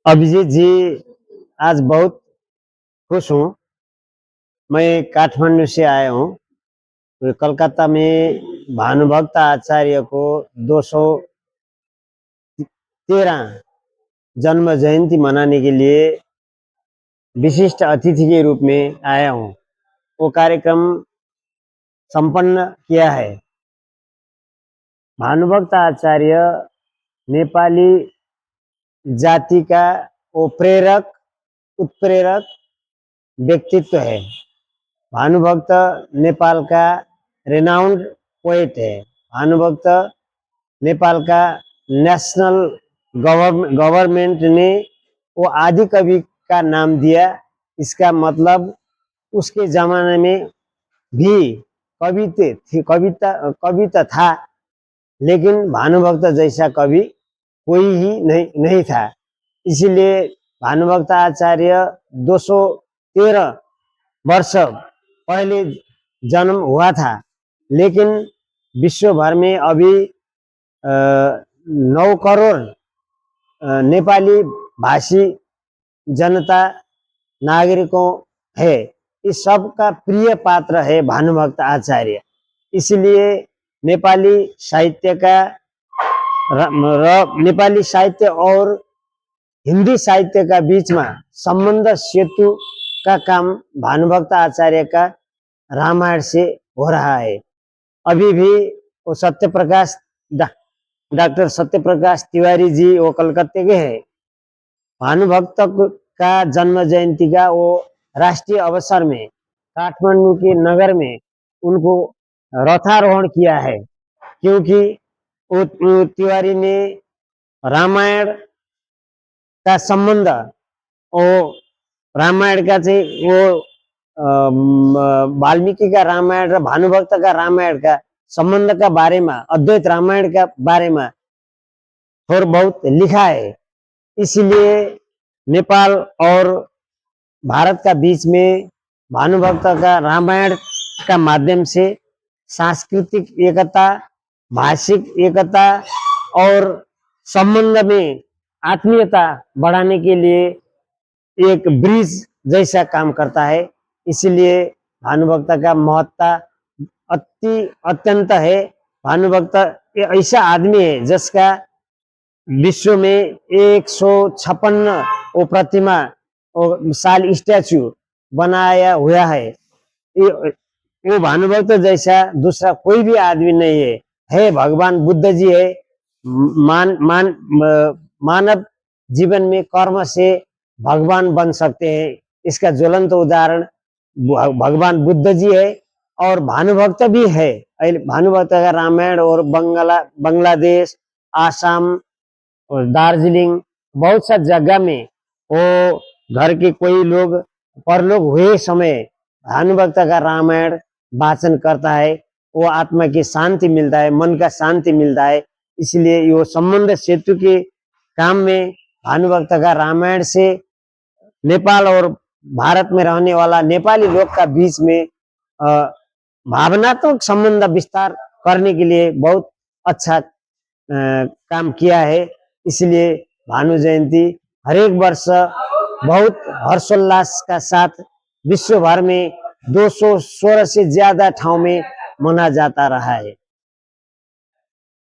अभिजीत जी, आज बहुत खुश हूँ। मैं काठमांडू से आया हूँ। कलकत्ता में भानुभक्त आचार्य को 213 जन्म जयंती मनाने के लिए विशिष्ट अतिथि के रूप में आया हूँ। वो कार्यक्रम संपन्न किया है। भानुभक्त आचार्य नेपाली जाति का वो प्रेरक उत्प्रेरक व्यक्तित्व है। भानुभक्त नेपाल का रेनाउंड पोएट है। भानुभक्त नेपाल का नेशनल गवर्नमेंट ने वो आदि कवि का नाम दिया। इसका मतलब उसके जमाने में भी कविता था, लेकिन भानुभक्त जैसा कवि कोई ही नहीं था। इसीलिए भानुभक्त आचार्य 213 वर्ष पहले जन्म हुआ था, लेकिन विश्व भर में अभी 9 करोड़ नेपाली भाषी जनता नागरिकों है। इस सब का प्रिय पात्र है भानुभक्त आचार्य। इसलिए नेपाली साहित्य का नेपाली साहित्य और हिंदी साहित्य का बीच में संबंध सेतु का काम भानुभक्त आचार्य का रामायण से हो रहा है। अभी भी वो डॉक्टर सत्यप्रकाश तिवारी जी वो कलकत्ते के हैं। भानुभक्त का जन्म जयंती का वो राष्ट्रीय अवसर में काठमांडू के नगर में उनको रथारोहण किया है, क्योंकि वो तिवारी ने रामायण का संबंध वो रामायण का चाहिँ वो वाल्मीकि का रामायण र भानुभक्त का रामायण का संबंध का बारे में, अद्वैत रामायण का बारे में थोड़ा बहुत लिखा है। इसलिए नेपाल और भारत का बीच में भानुभक्त का रामायण का माध्यम से सांस्कृतिक एकता, भाषिक एकता और संबंध में आत्मीयता बढ़ाने के लिए एक ब्रिज जैसा काम करता है। इसलिए भानुभक्त का महत्व अत्यंत है। भानुभक्त ऐसा आदमी है जिसका विश्व में 156 वो प्रतिमा साल स्टैचू बनाया हुआ है। वो भानुभक्त जैसा दूसरा कोई भी आदमी नहीं है। भगवान बुद्ध जी है। मानव जीवन में कर्म से भगवान बन सकते हैं। इसका ज्वलंत उदाहरण भगवान बुद्ध जी है और भानुभक्त भी है। भानुभक्त का रामायण और बांग्लादेश, आसाम और दार्जिलिंग बहुत सा जगह में वो घर के कोई लोग परलोक हुए समय भानुभक्त का रामायण वाचन करता है। वो आत्मा की शांति मिलता है, मन का शांति मिलता है। इसलिए ये संबंध सेतु के काम में भानुभक्त का रामायण से नेपाल और भारत में रहने वाला नेपाली लोग का बीच में भावनात्मक संबंध विस्तार करने के लिए बहुत अच्छा काम किया है। इसलिए भानु जयंती हर एक वर्ष बहुत हर्षोल्लास का साथ विश्व भर में 216 से ज्यादा ठाव में मना जाता रहा है।